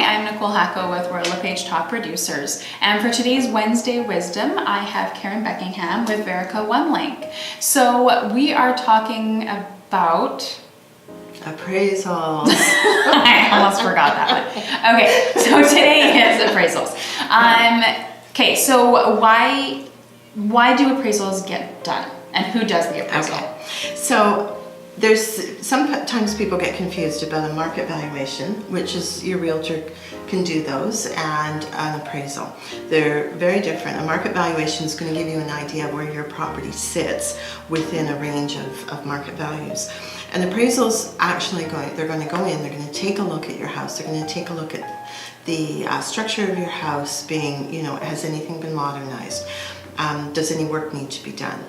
I'm Nicole Hacault with Royal LePage Top Producers, and for today's Wednesday Wisdom, I have Karen Beckingham with Verica One Link. So we are talking about appraisals. I almost forgot that one. Okay, so today is appraisals. Okay, so why do appraisals get done, and who does the appraisal? Okay, so there's sometimes people get confused about a market valuation, which is your realtor can do those, and an appraisal. They're very different. A market valuation is going to give you an idea of where your property sits within a range of market values. And appraisals actually they're going to go in, they're going to take a look at your house, they're going to take a look at the structure of your house, being, has anything been modernized? Does any work need to be done?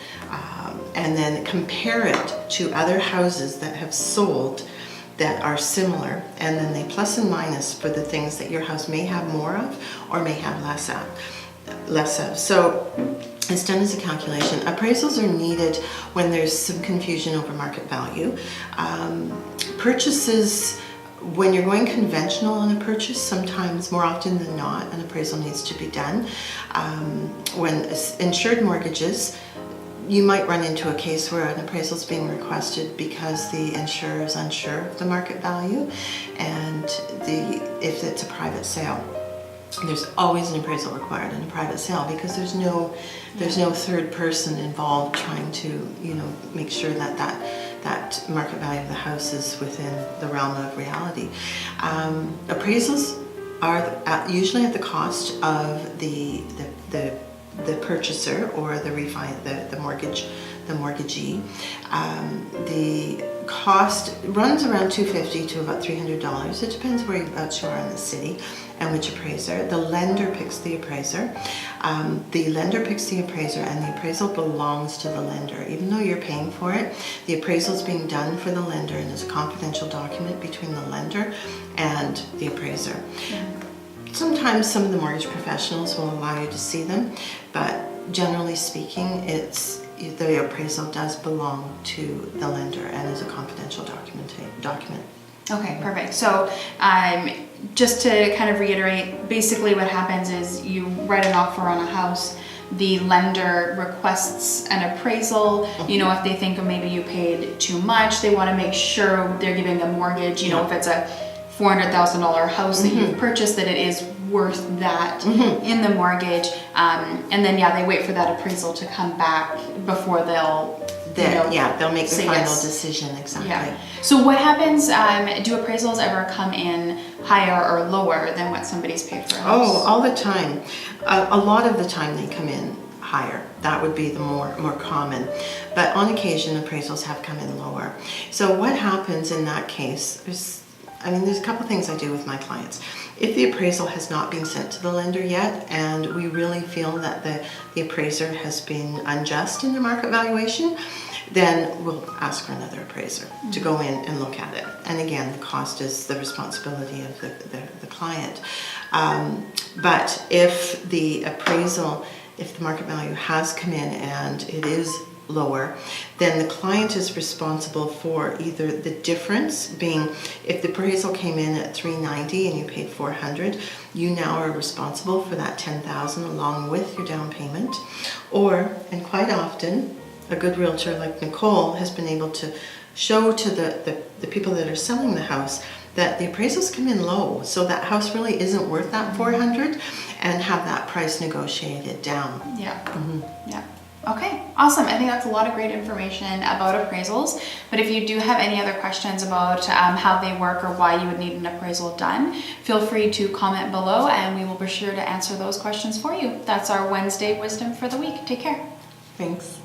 And then compare it to other houses that have sold that are similar, and then they plus and minus for the things that your house may have more of or may have less of. So it's done as a calculation. Appraisals are needed when there's some confusion over market value. Purchases, when you're going conventional on a purchase, sometimes, more often than not, an appraisal needs to be done. When insured mortgages, you might run into a case where an appraisal is being requested because the insurer is unsure of the market value, and if it's a private sale, there's always an appraisal required in a private sale, because there's no third person involved trying to make sure that market value of the house is within the realm of reality. Appraisals are usually at the cost of the purchaser or the mortgagee. The cost runs around $250 to about $300. It depends whereabouts you are in the city and which appraiser. The lender picks the appraiser. And the appraisal belongs to the lender. Even though you're paying for it, the appraisal is being done for the lender and is a confidential document between the lender and the appraiser. Yeah. Sometimes some of the mortgage professionals will allow you to see them, but generally speaking, the appraisal does belong to the lender and is a confidential document. Okay, perfect. So just to kind of reiterate, basically what happens is you write an offer on a house, the lender requests an appraisal. If they think maybe you paid too much, they want to make sure they're giving a mortgage, if it's a $400,000 house that you've purchased, that it is worth that in the mortgage, and then they wait for that appraisal to come back before they'll make the final decision. Exactly. Yeah. So what happens, do appraisals ever come in higher or lower than what somebody's paid for a house? Oh, all the time. A lot of the time they come in higher. That would be the more common. But on occasion, appraisals have come in lower. So what happens in that case, there's a couple things I do with my clients. If the appraisal has not been sent to the lender yet, and we really feel that the appraiser has been unjust in their market valuation, then we'll ask for another appraiser to go in and look at it. And again, the cost is the responsibility of the client. But if the market value has come in and it is lower, then the client is responsible for either the difference, being if the appraisal came in at $390 and you paid $400, you now are responsible for that $10,000 along with your down payment. Or, and quite often, a good realtor like Nicole has been able to show to the people that are selling the house that the appraisals come in low, so that house really isn't worth that $400, and have that price negotiated down. Yeah. Yeah. Okay, awesome. I think that's a lot of great information about appraisals. But if you do have any other questions about how they work or why you would need an appraisal done, feel free to comment below and we will be sure to answer those questions for you. That's our Wednesday Wisdom for the week. Take care. Thanks.